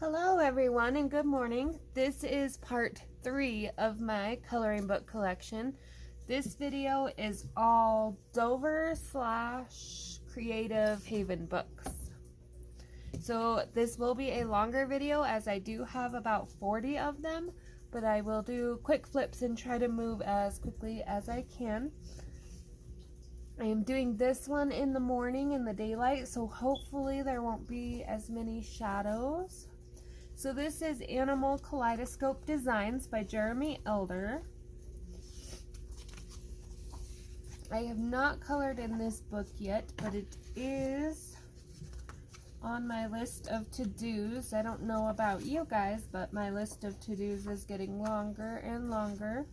Hello everyone and good morning. This is part 3 of my coloring book collection. This video is all Dover / Creative Haven books. So this will be a longer video as I do have about 40 of them, but I will do quick flips and try to move as quickly as I can. I am doing this one in the morning in the daylight, so hopefully there won't be as many shadows. So this is Animal Kaleidoscope Designs by Jeremy Elder. I have not colored in this book yet, but it is on my list of to-dos. I don't know about you guys, but my list of to-dos is getting longer and longer.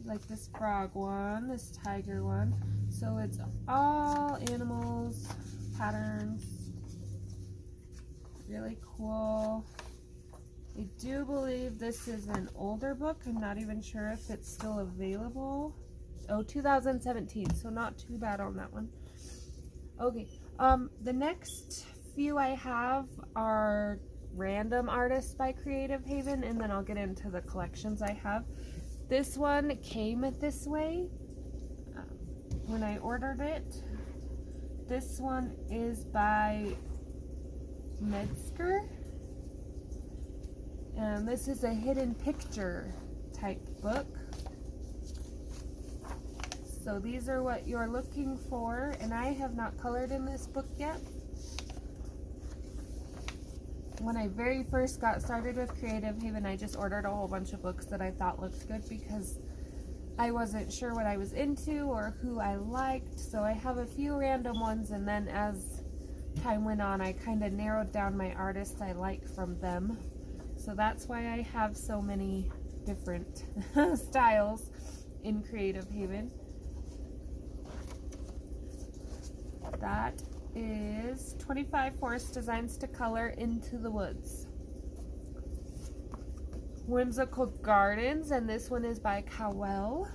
Like this frog one, this tiger one. So it's all animals, patterns. Really cool. I do believe this is an older book. I'm not even sure if it's still available. Oh, 2017, so not too bad on that one. Okay, the next few I have are random artists by Creative Haven, and then I'll get into the collections I have. This one came this way when I ordered it. This one is by Metzger, and this is a hidden picture type book. So these are what you're looking for, and I have not colored in this book yet. When I very first got started with Creative Haven, I just ordered a whole bunch of books that I thought looked good because I wasn't sure what I was into or who I liked. So I have a few random ones, and then as time went on, I kind of narrowed down my artists I like from them. So that's why I have so many different styles in Creative Haven. That is 25 Forest Designs to Color Into the Woods. Whimsical Gardens, and this one is by Cowell.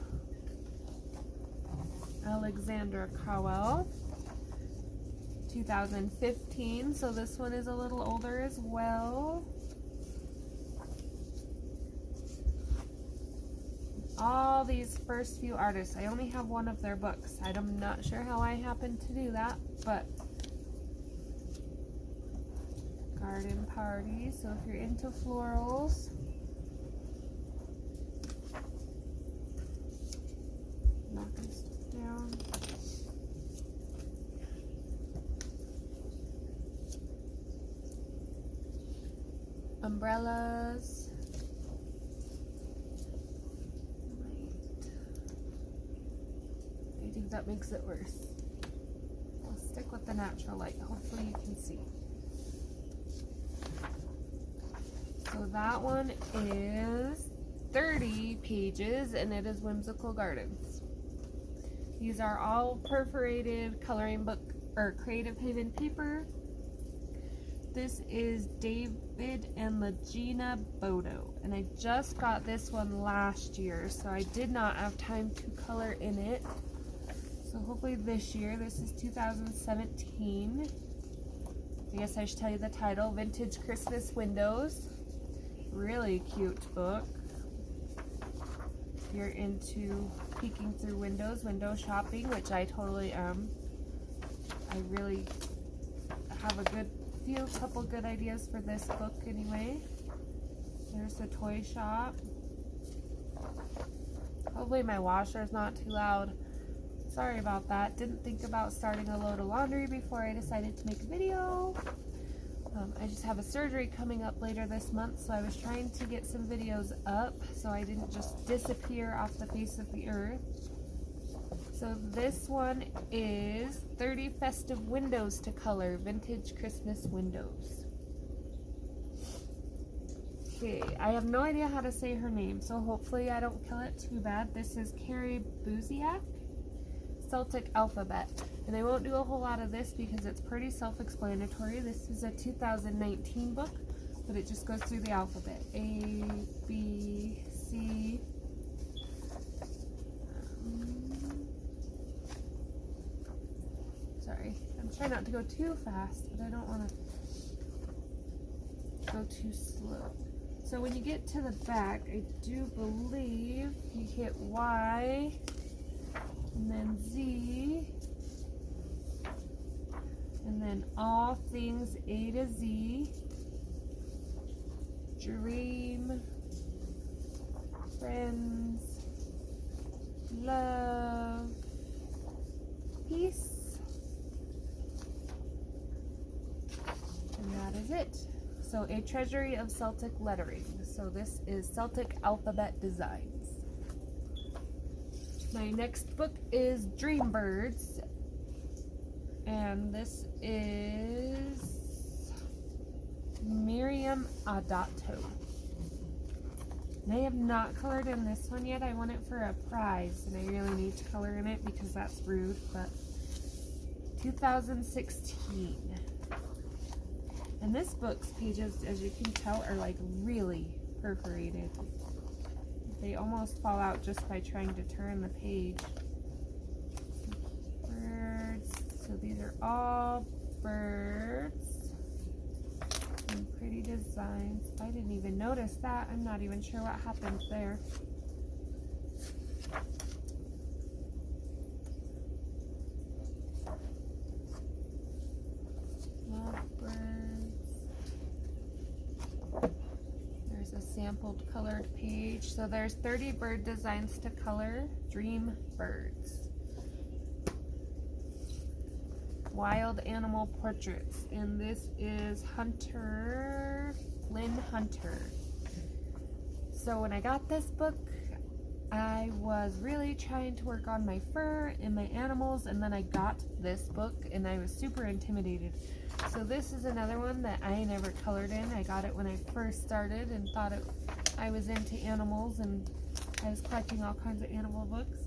Alexandra Cowell. 2015, so this one is a little older as well. All these first few artists, I only have one of their books. I'm not sure how I happened to do that, but Garden Party, so if you're into florals, knocking stuff down. Umbrellas. I think that makes it worse. I'll stick with the natural light. Hopefully you can see. So that one is 30 pages, and it is Whimsical Gardens. These are all perforated coloring book or Creative Haven paper. This is David and Legina Bodo, and I just got this one last year, so I did not have time to color in it. So hopefully this year. This is 2017. I guess I should tell you the title, Vintage Christmas Windows. Really cute book. If you're into peeking through windows, window shopping, which I totally am. I really have a couple good ideas for this book anyway. There's the toy shop. Hopefully my washer is not too loud. Sorry about that. Didn't think about starting a load of laundry before I decided to make a video. I just have a surgery coming up later this month, so I was trying to get some videos up so I didn't just disappear off the face of the earth. So this one is 30 Festive Windows to Color, Vintage Christmas Windows. Okay, I have no idea how to say her name, so hopefully I don't kill it too bad. This is Carrie Buziak, Celtic Alphabet. And I won't do a whole lot of this because it's pretty self-explanatory. This is a 2019 book, but it just goes through the alphabet. A, B, C, sorry, I'm trying not to go too fast, but I don't want to go too slow. So when you get to the back, I do believe you hit Y and then Z and then all things A to Z. Dream, friends, love, peace, and that is it. So a treasury of Celtic lettering. So this is Celtic alphabet designs. My next book is Dream Birds, and this is Miriam Adato. And I have not colored in this one yet. I want it for a prize, and I really need to color in it because that's rude, but 2016. And this book's pages, as you can tell, are like really perforated. They almost fall out just by trying to turn the page. Birds. So these are all birds. And pretty designs. I didn't even notice that. I'm not even sure what happened there. There's a sampled colored page. So there's 30 bird designs to color. Dream Birds. Wild animal portraits. And this is Lynn Hunter. So when I got this book, I was really trying to work on my fur and my animals, and then I got this book and I was super intimidated. So this is another one that I never colored in. I got it when I first started and thought I was into animals, and I was collecting all kinds of animal books.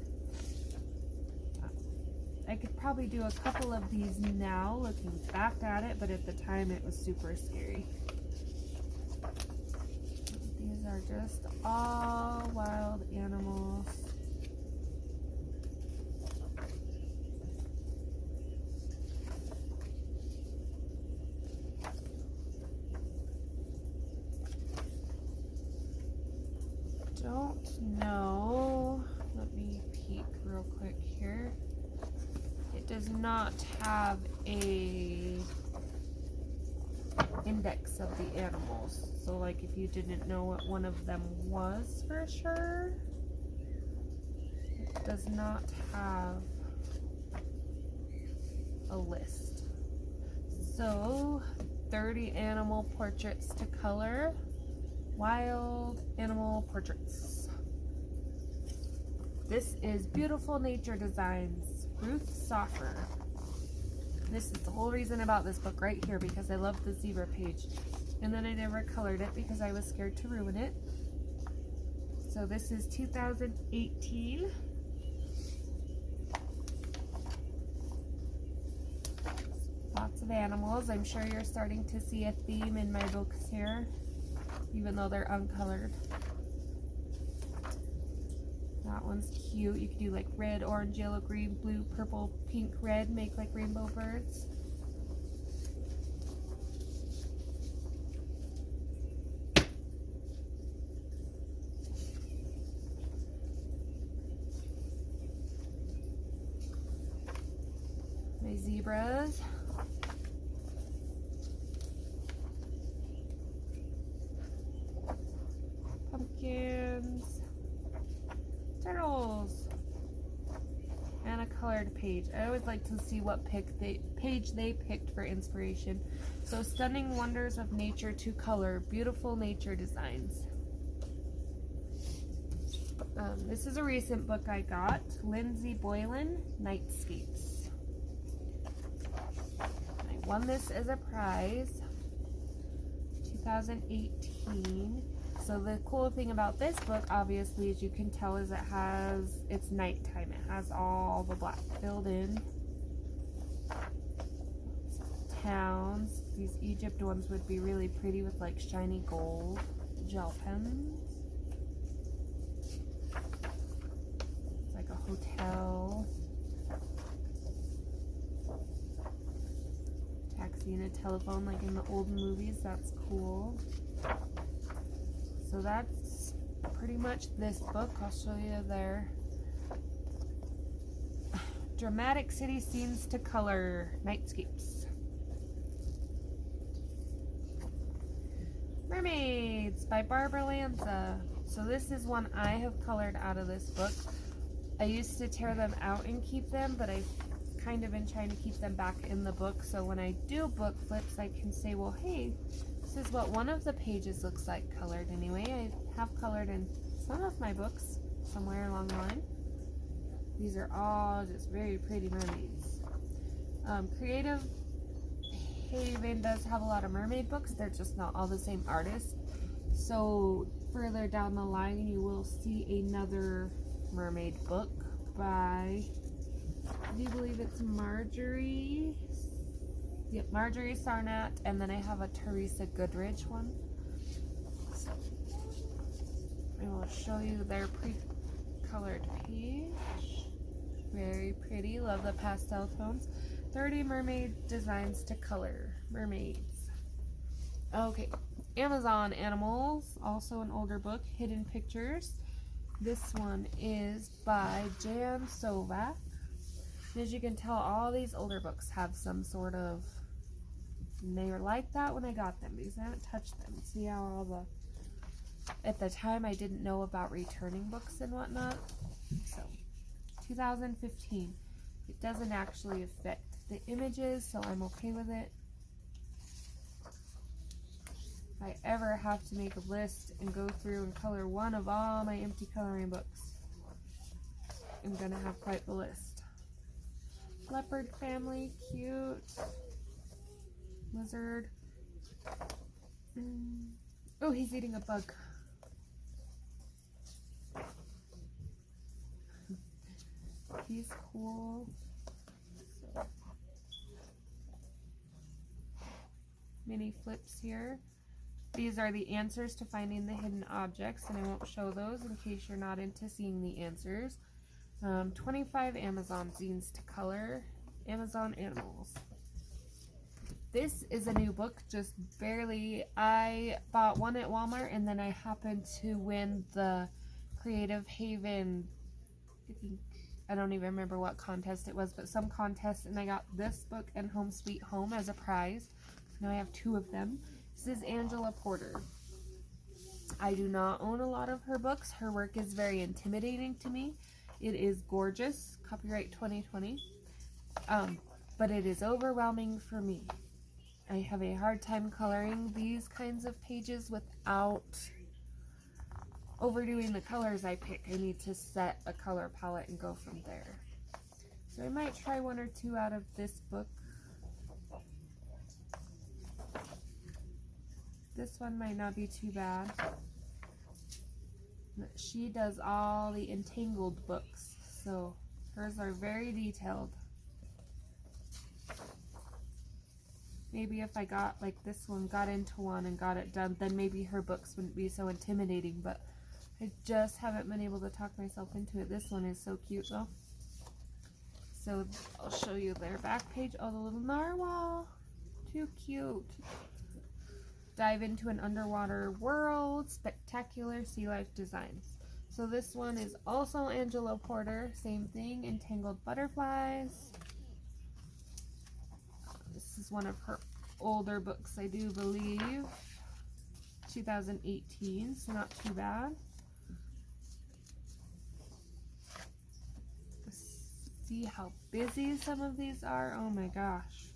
I could probably do a couple of these now looking back at it, but at the time it was super scary. These are just all wild animals. Don't know. Let me peek real quick here. It does not have a index of the animals. So like if you didn't know what one of them was for sure, it does not have a list. So 30 animal portraits to color. Wild animal portraits. This is Beautiful Nature Designs, Ruth Soffer. This is the whole reason about this book right here, because I love the zebra page. And then I never colored it because I was scared to ruin it. So this is 2018. Lots of animals. I'm sure you're starting to see a theme in my books here, even though they're uncolored. That one's cute. You can do like red, orange, yellow, green, blue, purple, pink, red, make like rainbow birds. My zebras. Pumpkins. Turtles. And a colored page. I always like to see what page they picked for inspiration. So Stunning Wonders of Nature to Color. Beautiful Nature Designs. This is a recent book I got. Lindsay Boylan, Nightscapes. I won this as a prize. 2018. So the cool thing about this book, obviously, as you can tell, is it's nighttime. It has all the black filled in. Towns. These Egypt ones would be really pretty with like shiny gold gel pens. It's like a hotel. Taxi seeing a telephone like in the old movies. That's cool. So that's pretty much this book. I'll show you their dramatic city scenes to color nightscapes. Mermaids by Barbara Lanza. So this is one I have colored out of this book. I used to tear them out and keep them, but I've kind of been trying to keep them back in the book, so when I do book flips I can say, well, hey, this is what one of the pages looks like colored anyway. I have colored in some of my books somewhere along the line. These are all just very pretty mermaids. Creative Haven does have a lot of mermaid books. They're just not all the same artist. So further down the line you will see another mermaid book by, I do believe it's Marjorie. Yep, Marjorie Sarnat, and then I have a Teresa Goodridge one. So I will show you their pre-colored page. Very pretty. Love the pastel tones. 30 mermaid designs to color. Mermaids. Okay. Amazon Animals, also an older book. Hidden Pictures. This one is by Jan Sovak. As you can tell, all these older books have some sort of, and they were like that when I got them because I haven't touched them. See how all the, at the time I didn't know about returning books and whatnot. So 2015. It doesn't actually affect the images, so I'm okay with it. If I ever have to make a list and go through and color one of all my empty coloring books, I'm gonna have quite the list. Leopard family, cute. Lizard. Oh, he's eating a bug. He's cool. So, mini flips here. These are the answers to finding the hidden objects, and I won't show those in case you're not into seeing the answers. 25 Amazon zines to color. Amazon Animals. This is a new book, just barely. I bought one at Walmart, and then I happened to win the Creative Haven, I don't even remember what contest it was, but some contest, and I got this book and Home Sweet Home as a prize. So now I have two of them. This is Angela Porter. I do not own a lot of her books. Her work is very intimidating to me. It is gorgeous, copyright 2020, but it is overwhelming for me. I have a hard time coloring these kinds of pages without overdoing the colors I pick. I need to set a color palette and go from there. So I might try one or two out of this book. This one might not be too bad. She does all the Entangled books, so hers are very detailed. Maybe if I got, like this one, got into one and got it done, then maybe her books wouldn't be so intimidating, but I just haven't been able to talk myself into it. This one is so cute though. So I'll show you their back page. Oh, the little narwhal. Too cute. Dive into an underwater world. Spectacular sea life designs. So this one is also Angela Porter. Same thing. Entangled butterflies. This is one of her older books, I do believe. 2018, so not too bad. See how busy some of these are? Oh my gosh.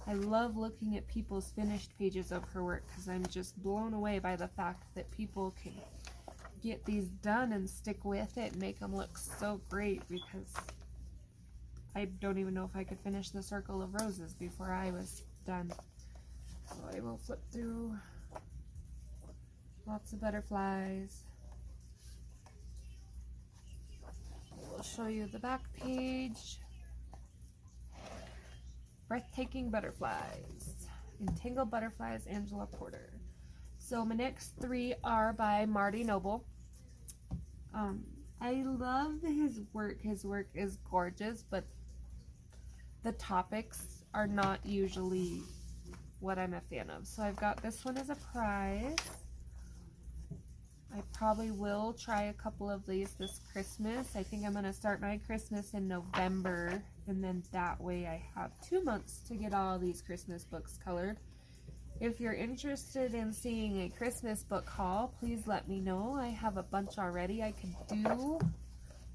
I love looking at people's finished pages of her work because I'm just blown away by the fact that people can get these done and stick with it and make them look so great, because I don't even know if I could finish the Circle of Roses before I was done. So I will flip through. Lots of butterflies. I will show you the back page. Breathtaking Butterflies. Entangled Butterflies, Angela Porter. So my next three are by Marty Noble. I love his work. His work is gorgeous, but the topics are not usually what I'm a fan of. So I've got this one as a prize. I probably will try a couple of these this Christmas. I think I'm going to start my Christmas in November, and then that way I have 2 months to get all these Christmas books colored. If you're interested in seeing a Christmas book haul, please let me know. I have a bunch already I could do,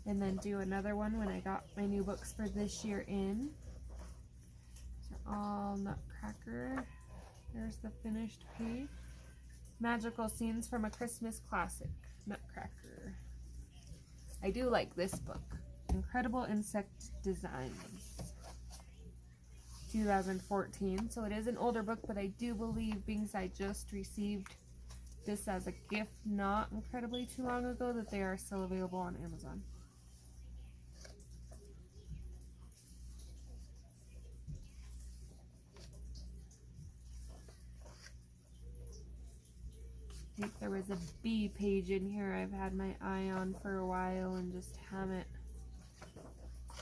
and then do another one when I got my new books for this year in. These are all Nutcracker. There's the finished page. Magical Scenes from a Christmas Classic, Nutcracker. I do like this book. Incredible Insect Designs, 2014. So it is an older book, but I do believe, being as I just received this as a gift not incredibly too long ago, that they are still available on Amazon. I think there was a B page in here I've had my eye on for a while and just haven't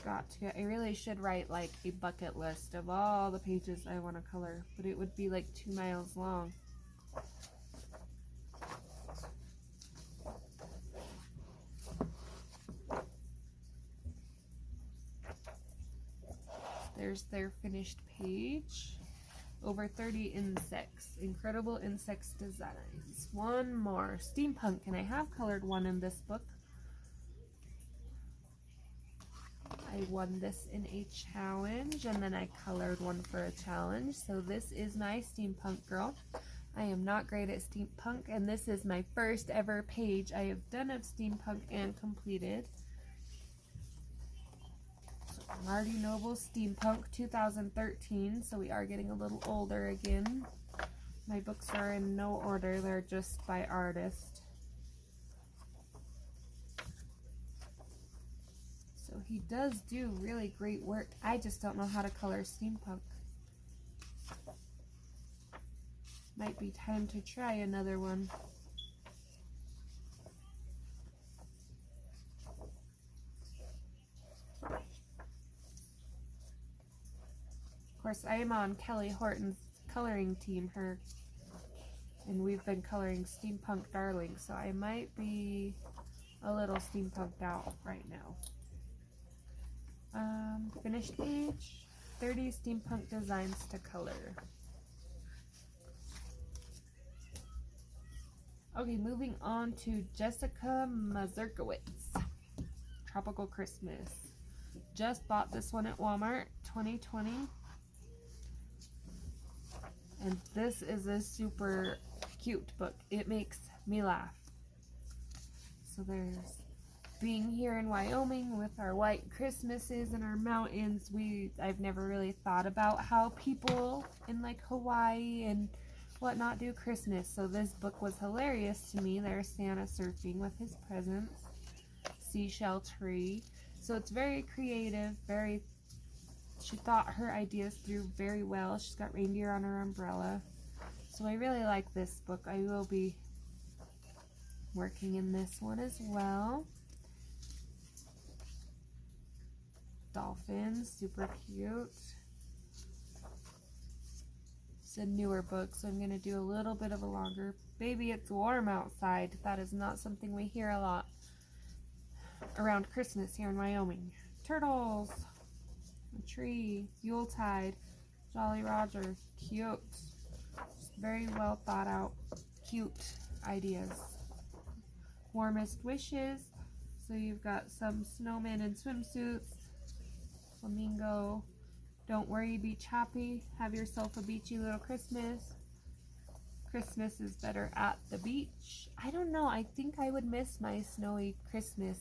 got to. I really should write like a bucket list of all the pages I want to color, but it would be like 2 miles long. There's their finished page. Over 30 insects. Incredible Insects Designs. One more. Steampunk, and I have colored one in this book. I won this in a challenge, and then I colored one for a challenge. So this is my steampunk girl. I am not great at steampunk, and this is my first ever page I have done of steampunk and completed. Marty Noble Steampunk 2013, so we are getting a little older again. My books are in no order, they're just by artist. So he does do really great work. I just don't know how to color steampunk. Might be time to try another one. Of course, I am on Kelly Horton's coloring team, and we've been coloring Steampunk Darling, so I might be a little steampunked out right now. Finished page, 30 steampunk designs to color. Okay, moving on to Jessica Mazurkowitz, Tropical Christmas. Just bought this one at Walmart, 2020. And this is a super cute book. It makes me laugh. So there's being here in Wyoming with our white Christmases and our mountains. I've never really thought about how people in like Hawaii and whatnot do Christmas. So this book was hilarious to me. There's Santa surfing with his presents. Seashell tree. So it's very creative, she thought her ideas through very well. She's got reindeer on her umbrella. So I really like this book. I will be working in this one as well. Dolphins, super cute. It's a newer book, so I'm going to do a little bit of a longer. Baby, it's warm outside. That is not something we hear a lot around Christmas here in Wyoming. Turtles. A tree, Yuletide, Jolly Roger, cute. Just very well thought out, cute ideas. Warmest Wishes, so you've got some snowmen in swimsuits. Flamingo, Don't Worry, Beach Happy, Have Yourself a Beachy Little Christmas. Christmas is better at the beach. I don't know, I think I would miss my snowy Christmas,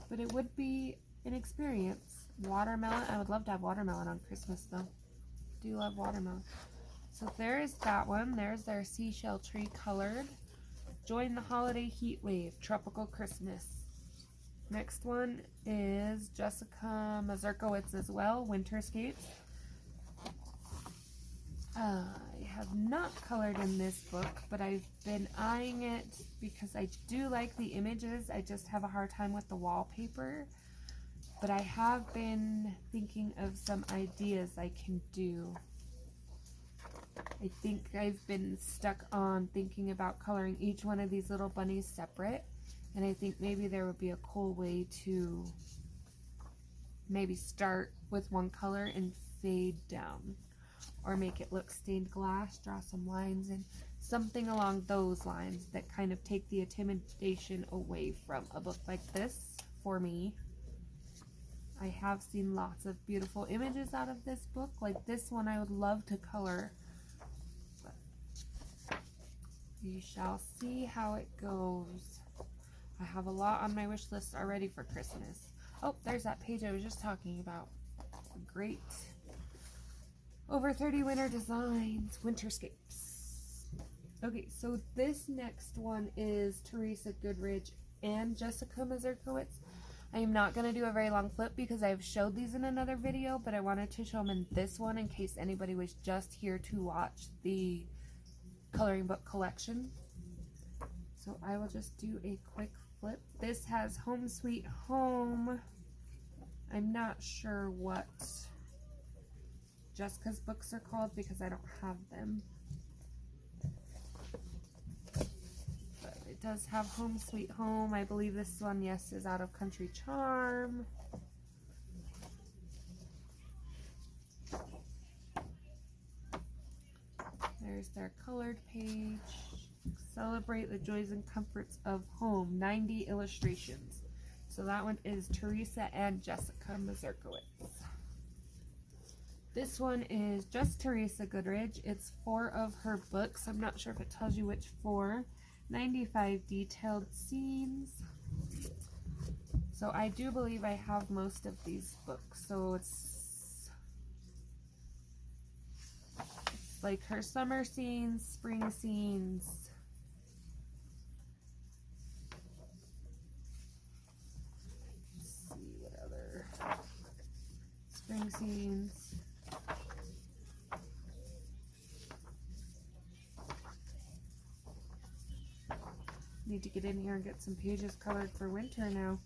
but it would be an experience. Watermelon, I would love to have watermelon on Christmas though. Do love watermelon. So there's that one. There's their seashell tree colored. Join the holiday heat wave, Tropical Christmas. Next one is Jessica Mazurkowitz as well, Winterscapes. I have not colored in this book, but I've been eyeing it because I do like the images. I just have a hard time with the wallpaper. But I have been thinking of some ideas I can do. I think I've been stuck on thinking about coloring each one of these little bunnies separate, and I think maybe there would be a cool way to maybe start with one color and fade down, or make it look stained glass, draw some lines, and something along those lines that kind of take the intimidation away from a book like this for me. I have seen lots of beautiful images out of this book. Like this one I would love to color. We shall see how it goes. I have a lot on my wish list already for Christmas. Oh, there's that page I was just talking about. Great. Over 30 winter designs, winterscapes. Okay, so this next one is Teresa Goodridge and Jessica Mazurkowitz. I am not going to do a very long flip because I've showed these in another video, but I wanted to show them in this one in case anybody was just here to watch the coloring book collection. So I will just do a quick flip. This has Home Sweet Home. I'm not sure what Jessica's books are called because I don't have them. It does have Home Sweet Home. I believe this one, yes, is out of Country Charm. There's their colored page. Celebrate the joys and comforts of home. 90 illustrations. So that one is Teresa and Jessica Mazurkowitz. This one is just Teresa Goodridge. It's 4 of her books. I'm not sure if it tells you which 4. 95 detailed scenes. So I do believe I have most of these books. So it's like her summer scenes, spring scenes. Let's see what other spring scenes. Need to get in here and get some pages colored for winter now.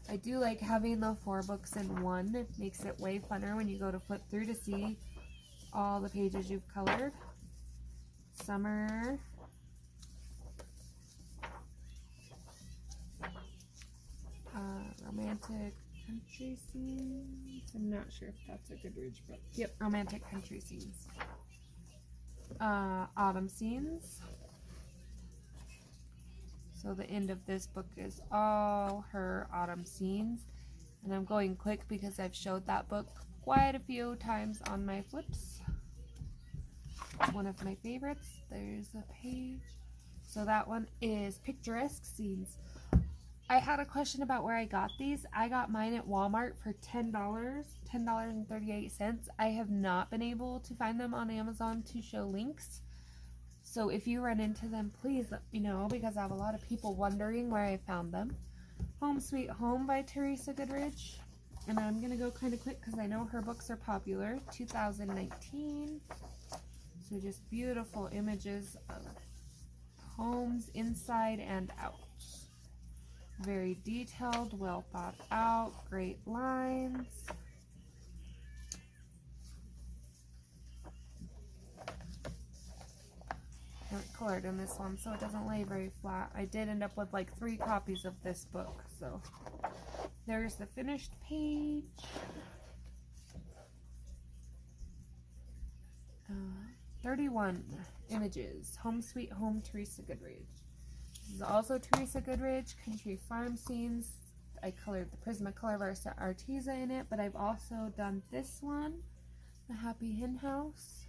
I do like having the 4 books in one. It makes it way funner when you go to flip through to see all the pages you've colored. Summer. Romantic country scenes. I'm not sure if that's a Goodridge book. Yep, romantic country scenes. Autumn scenes. So the end of this book is all her autumn scenes. And I'm going quick because I've showed that book quite a few times on my flips. One of my favorites. There's a page. So that one is Picturesque Scenes. I had a question about where I got these. I got mine at Walmart for $10, $10.38. I have not been able to find them on Amazon to show links. So if you run into them, please let me know because I have a lot of people wondering where I found them. Home Sweet Home by Teresa Goodridge. And I'm going to go kind of quick because I know her books are popular. 2019. So just beautiful images of homes inside and out. Very detailed, well thought out, great lines. I haven't colored in this one, so it doesn't lay very flat. I did end up with like 3 copies of this book, so there's the finished page. 31 images. Home Sweet Home, Teresa Goodridge. This is also Teresa Goodridge, Country Farm Scenes. I colored the Prismacolor Versa Arteza in it, but I've also done this one, the Happy Hen House.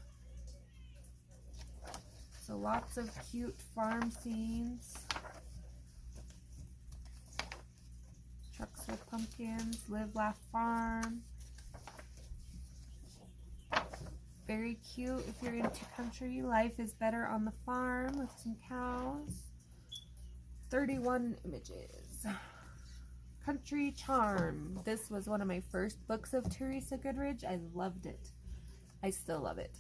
So lots of cute farm scenes. Trucks with pumpkins, Live, Laugh, Farm. Very cute if you're into country. Life is better on the farm with some cows. 31 images. Country Charm. This was one of my first books of Teresa Goodridge. I loved it. I still love it,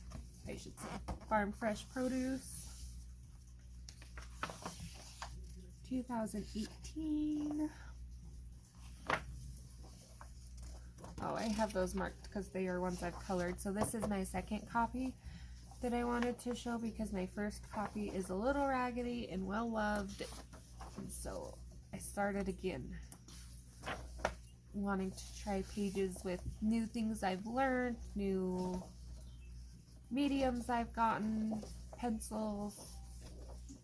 I should say. Farm Fresh Produce. 2018. Oh, I have those marked because they are ones I've colored. So this is my second copy that I wanted to show because my first copy is a little raggedy and well loved. And so I started again, wanting to try pages with new things I've learned, new mediums I've gotten, pencils,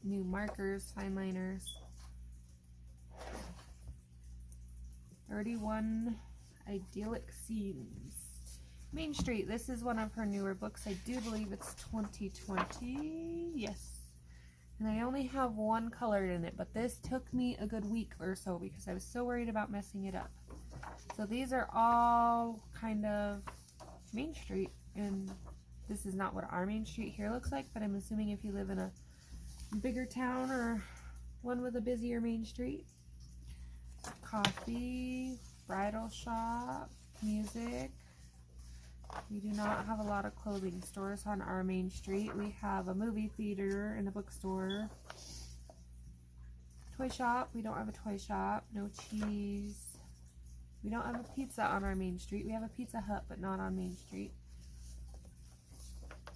new markers, fine liners. 31 Idyllic Scenes. Main Street. This is one of her newer books. I do believe it's 2020. Yes. And I only have one colored in it, but this took me a good week or so because I was so worried about messing it up. So these are all kind of Main Street, and this is not what our Main Street here looks like, but I'm assuming if you live in a bigger town or one with a busier Main Street. Coffee, bridal shop, music. We do not have a lot of clothing stores on our Main Street. We have a movie theater and a bookstore. Toy shop. We don't have a toy shop. No cheese. We don't have a pizza on our Main Street. We have a Pizza Hut, but not on Main Street.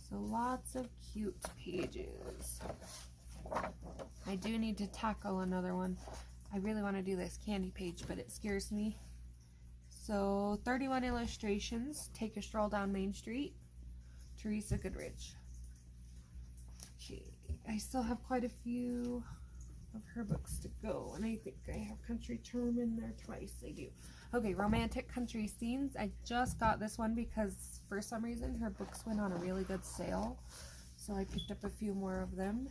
So lots of cute pages. I do need to tackle another one. I really want to do this candy page, but it scares me. So 31 illustrations. Take a stroll down Main Street. Teresa Goodridge. Okay, I still have quite a few of her books to go, and I think I have Country Charm in there twice. I do. Okay, Romantic Country Scenes. I just got this one because for some reason her books went on a really good sale, so I picked up a few more of them.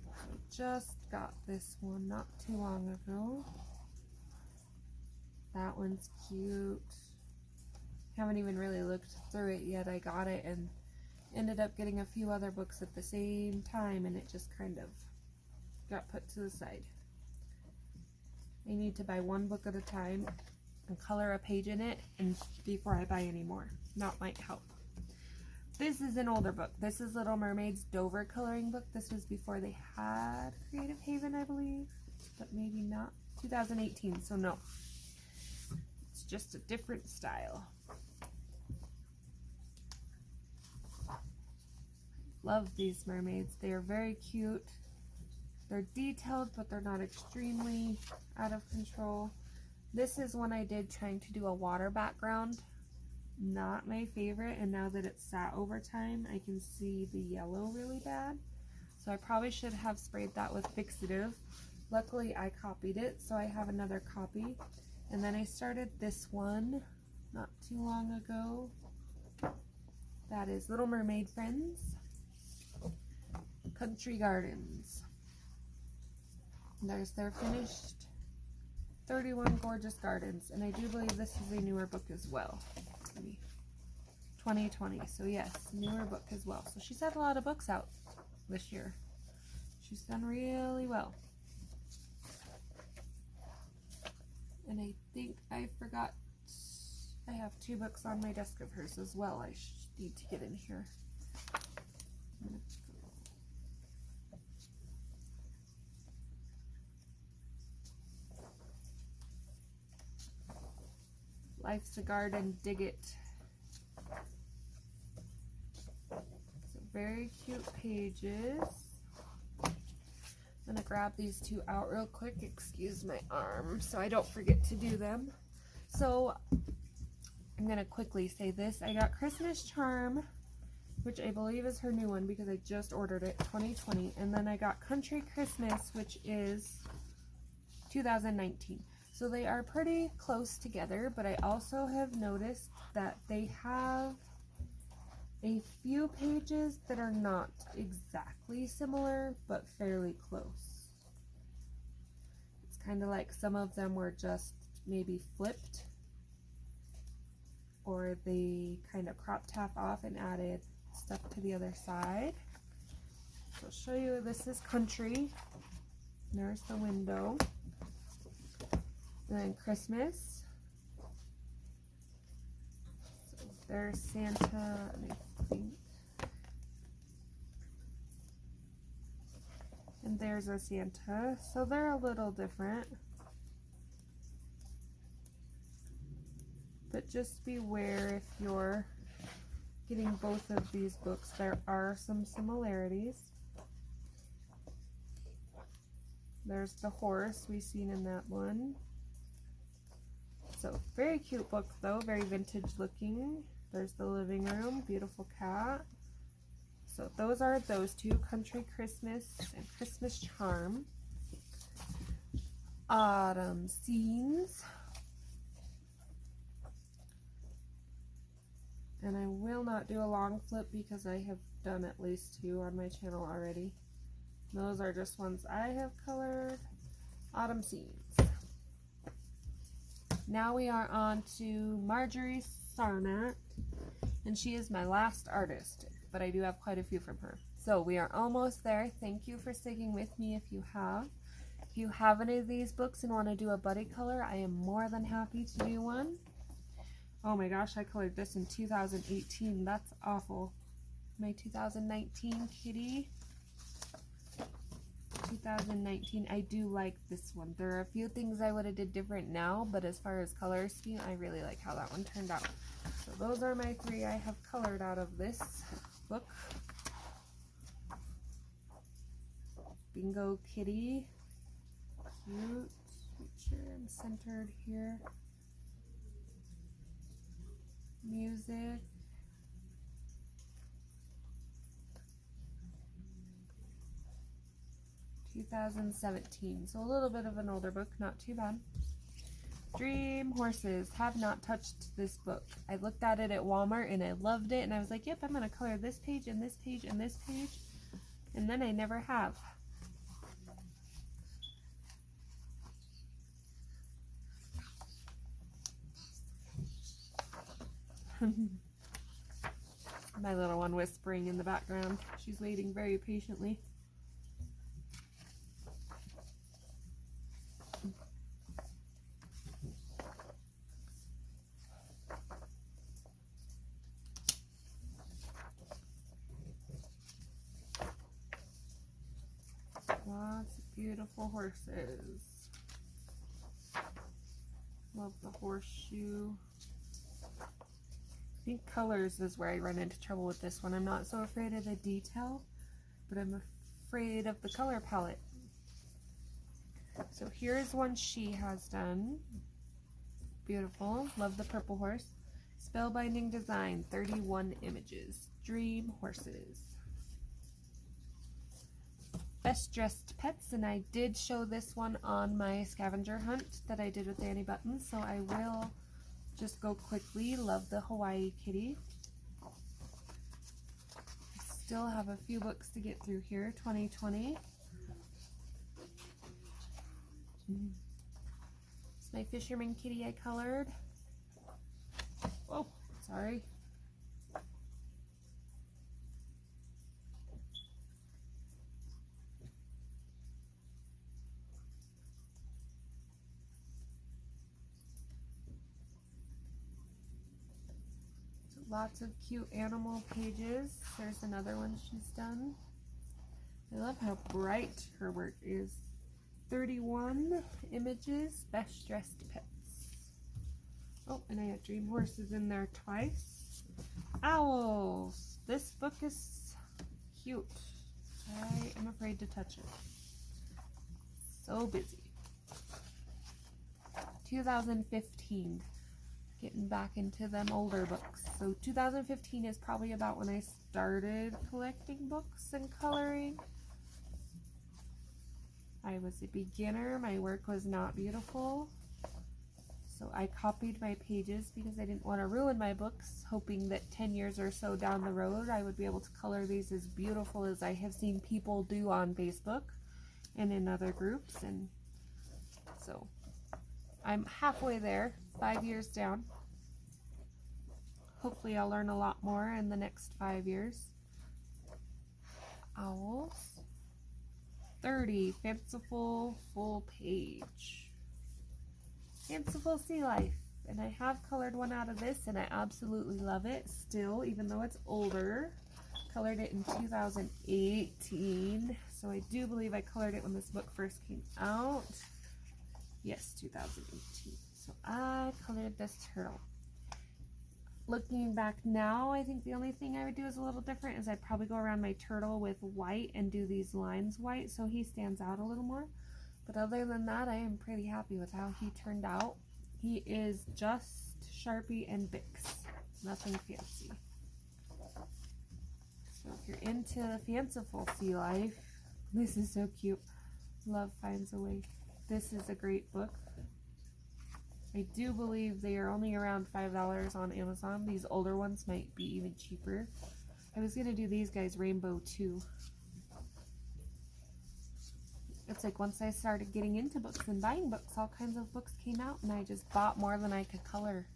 I just got this one not too long ago. That one's cute. Haven't even really looked through it yet. I got it and ended up getting a few other books at the same time, and it just kind of got put to the side. I need to buy one book at a time and color a page in it and before I buy any more. That might help. This is an older book. This is Little Mermaid's Dover coloring book. This was before they had Creative Haven, I believe, but maybe not. 2018, so no. It's just a different style. Love these mermaids. They are very cute. They're detailed, but they're not extremely out of control. This is one I did trying to do a water background. Not my favorite, and now that it's sat over time, I can see the yellow really bad. So I probably should have sprayed that with fixative. Luckily, I copied it, so I have another copy. And then I started this one not too long ago. That is Little Mermaid Friends. Country Gardens. There's their finished 31 gorgeous gardens, and I do believe this is a newer book as well. 2020, so yes, newer book as well. So she's had a lot of books out this year. She's done really well. And I think I forgot, I have 2 books on my desk of hers as well I need to get in here. Life's a Garden, Dig It. So very cute pages. I'm gonna grab these 2 out real quick. Excuse my arm so I don't forget to do them. So I'm gonna quickly say this. I got Christmas Charm, which I believe is her new one because I just ordered it, 2020. And then I got Country Christmas, which is 2019. So they are pretty close together, but I also have noticed that they have a few pages that are not exactly similar, but fairly close. It's kind of like some of them were just maybe flipped, or they kind of cropped half off and added stuff to the other side. So I'll show you, this is Country. There's the window. And then Christmas. So there's Santa, and I think. And there's a Santa. So they're a little different. But but just beware if you're getting both of these books. There are some similarities. There's the horse we've seen in that one. So very cute book though, very vintage looking. There's the living room, beautiful cat. So those are those two, Country Christmas and Christmas Charm. Autumn Scenes. And I will not do a long flip because I have done at least 2 on my channel already. Those are just ones I have colored. Autumn Scenes. Now we are on to Marjorie Sarnat, and she is my last artist, but I do have quite a few from her. So we are almost there. Thank you for sticking with me if you have. If you have any of these books and want to do a buddy color, I am more than happy to do one. Oh my gosh, I colored this in 2018. That's awful. My 2019 kitty. 2019. I do like this one. There are a few things I would have did different now, but as far as color scheme, I really like how that one turned out. So those are my 3 I have colored out of this book. Bingo Kitty. Cute. Make sure I'm centered here. Music. (2017). So a little bit of an older book, not too bad. Dream Horses. Have not touched this book. I looked at it at Walmart and I loved it, and I was like, yep, I'm going to color this page and this page and this page, and then I never have. My little one whispering in the background. She's waiting very patiently. Lots of beautiful horses. Love the horseshoe. I think colors is where I run into trouble with this one. I'm not so afraid of the detail, but I'm afraid of the color palette. So here's one she has done. Beautiful. Love the purple horse. Spellbinding design, 31 images. Dream Horses. Best Dressed Pets, and I did show this one on my scavenger hunt that I did with Danny Buttons, so I will just go quickly. Love the Hawaii kitty. Still have a few books to get through here. 2020. It's my fisherman kitty I colored. Oh, sorry. Lots of cute animal pages. There's another one she's done. I love how bright her work is. 31 images. Best Dressed Pets. Oh, and I have Dream Horses in there twice. Owls. This book is cute. I am afraid to touch it. So busy. 2015. Getting back into them older books. So 2015 is probably about when I started collecting books and coloring. I was a beginner. My work was not beautiful. So I copied my pages because I didn't want to ruin my books, hoping that 10 years or so down the road I would be able to color these as beautiful as I have seen people do on Facebook and in other groups. And so I'm halfway there, 5 years down. Hopefully I'll learn a lot more in the next 5 years. Owls. 30, fanciful full page. Fanciful Sea Life. And I have colored one out of this and I absolutely love it still, even though it's older. Colored it in 2018. So I do believe I colored it when this book first came out. Yes, 2018. So I colored this turtle. looking back now, I think the only thing I would do is a little different is I'd probably go around my turtle with white and do these lines white so he stands out a little more. But other than that, I am pretty happy with how he turned out. He is just Sharpie and Bics, nothing fancy. So if you're into fanciful sea life, this is so cute. Love Finds a Way. This is a great book. I do believe they are only around $5 on Amazon. These older ones might be even cheaper. I was going to do these guys rainbow too. It's like once I started getting into books and buying books, all kinds of books came out and I just bought more than I could color.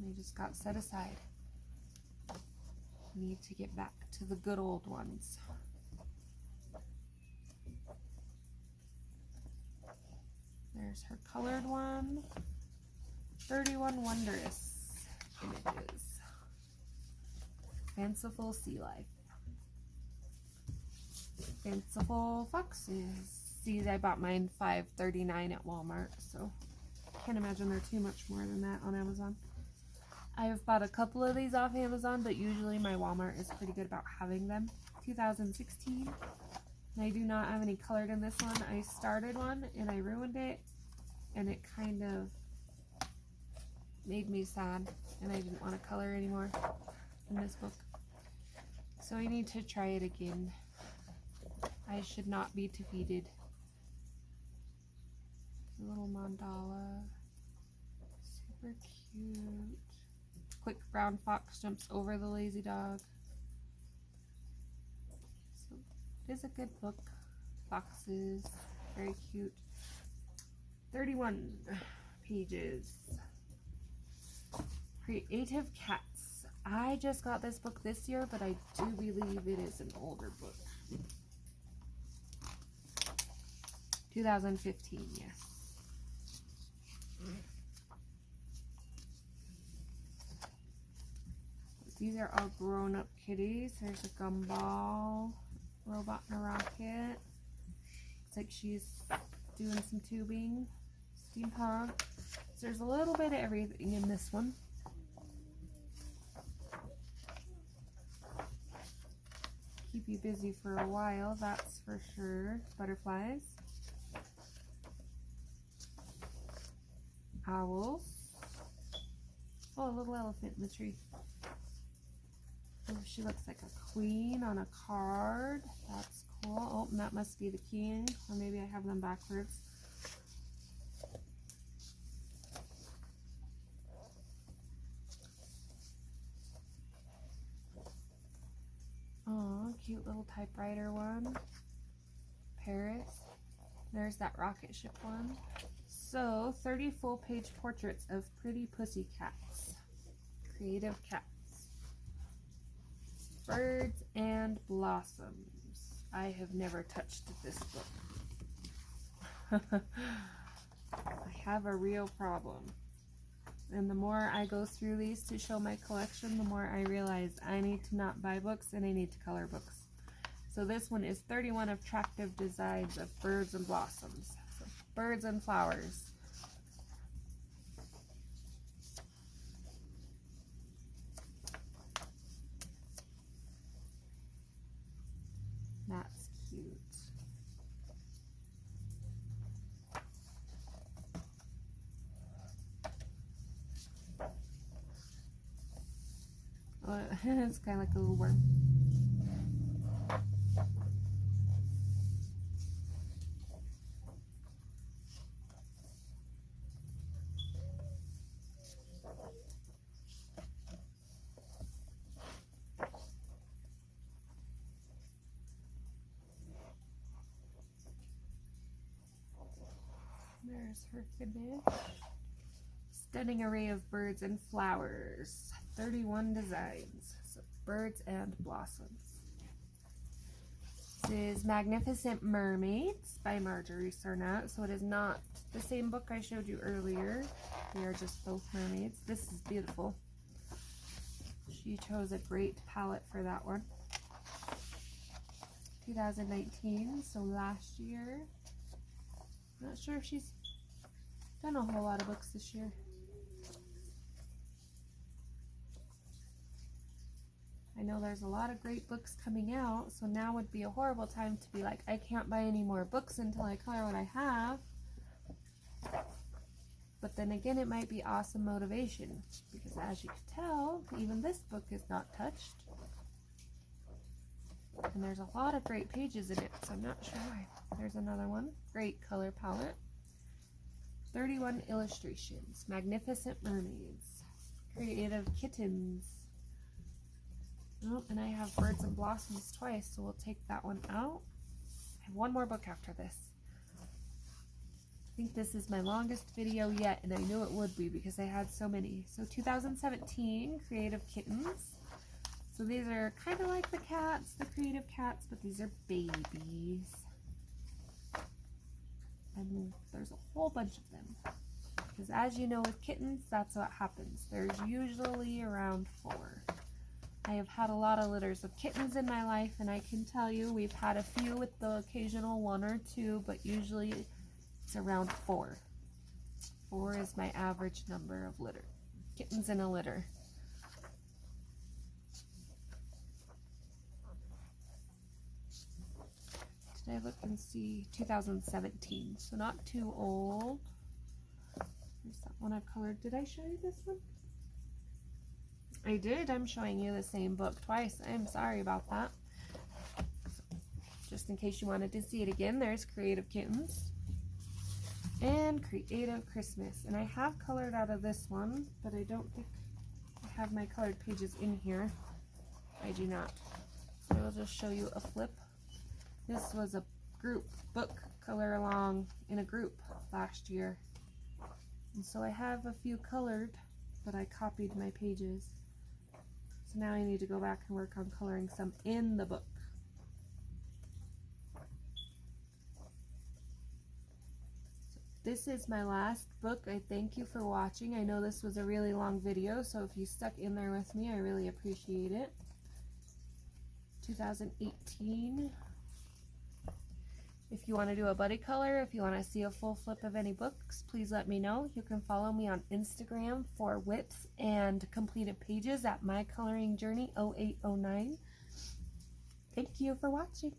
They just got set aside. Need to get back to the good old ones. There's her colored one. 31 Wondrous Images. Fanciful Sea Life. Fanciful Foxes. These I bought mine $5.39 at Walmart, so can't imagine they're too much more than that on Amazon. I've bought a couple of these off Amazon, but usually my Walmart is pretty good about having them. 2016. And I do not have any colored in this one. I started one and I ruined it, and it kind of made me sad, and I didn't want to color anymore in this book. So I need to try it again. I should not be defeated. A little mandala. Super cute. Quick brown fox jumps over the lazy dog. So it is a good book. Foxes. Very cute. 31 pages. Creative Cats. I just got this book this year, but I do believe it is an older book. 2015, yes. These are all grown-up kitties. There's a gumball, robot and a rocket. Looks like she's doing some tubing. Steampunk. So there's a little bit of everything in this one. Keep you busy for a while, that's for sure. Butterflies. Owls. Oh, a little elephant in the tree. Oh, she looks like a queen on a card. That's cool. Oh, and that must be the king. Or maybe I have them backwards. Oh, cute little typewriter one. Paris. There's that rocket ship one. So, 30 full-page portraits of pretty pussy cats. Creative Cats. Birds and Blossoms. I have never touched this book. I have a real problem. And the more I go through these to show my collection, the more I realize I need to not buy books and I need to color books. So this one is 31 attractive designs of birds and blossoms. So birds and flowers. That's cute. Oh, it's kind of like a little worm. There's her finish. Stunning array of birds and flowers. 31 designs. So birds and blossoms. This is Magnificent Mermaids by Marjorie Sarnat. So it is not the same book I showed you earlier. They are just both mermaids. This is beautiful. She chose a great palette for that one. 2019, so last year. Not sure if she's done a whole lot of books this year. know there's a lot of great books coming out, so now would be a horrible time to be like, I can't buy any more books until I color what I have. But then again, it might be awesome motivation, because as you can tell, even this book is not touched. And there's a lot of great pages in it, so I'm not sure why. There's another one. Great color palette. 31 illustrations. Magnificent Mermaids. Creative Kittens. Oh, and I have Birds and Blossoms twice, so we'll take that one out. I have one more book after this. I think this is my longest video yet, and I knew it would be because I had so many. So 2017, Creative Kittens. So these are kind of like the cats, the creative cats, but these are babies. And there's a whole bunch of them. Because as you know with kittens, that's what happens. There's usually around 4. I have had a lot of litters of kittens in my life, and I can tell you we've had a few with the occasional 1 or 2, but usually it's around 4. 4 is my average number of litter. Kittens in a litter. Did I look and see 2017? So not too old. There's that one I've colored. Did I show you this one? I did. I'm showing you the same book twice. I'm sorry about that. Just in case you wanted to see it again, there's Creative Kittens and Creative Christmas. And I have colored out of this one, but I don't think I have my colored pages in here. I do not. So I'll just show you a flip. This was a group book color along in a group last year. And so I have a few colored, but I copied my pages. So now I need to go back and work on coloring some in the book. So this is my last book. I thank you for watching. I know this was a really long video, so if you stuck in there with me, I really appreciate it. 2018. If you want to do a buddy color, if you want to see a full flip of any books, please let me know. You can follow me on Instagram for whips and completed pages at mycoloringjourney 0809. Thank you for watching.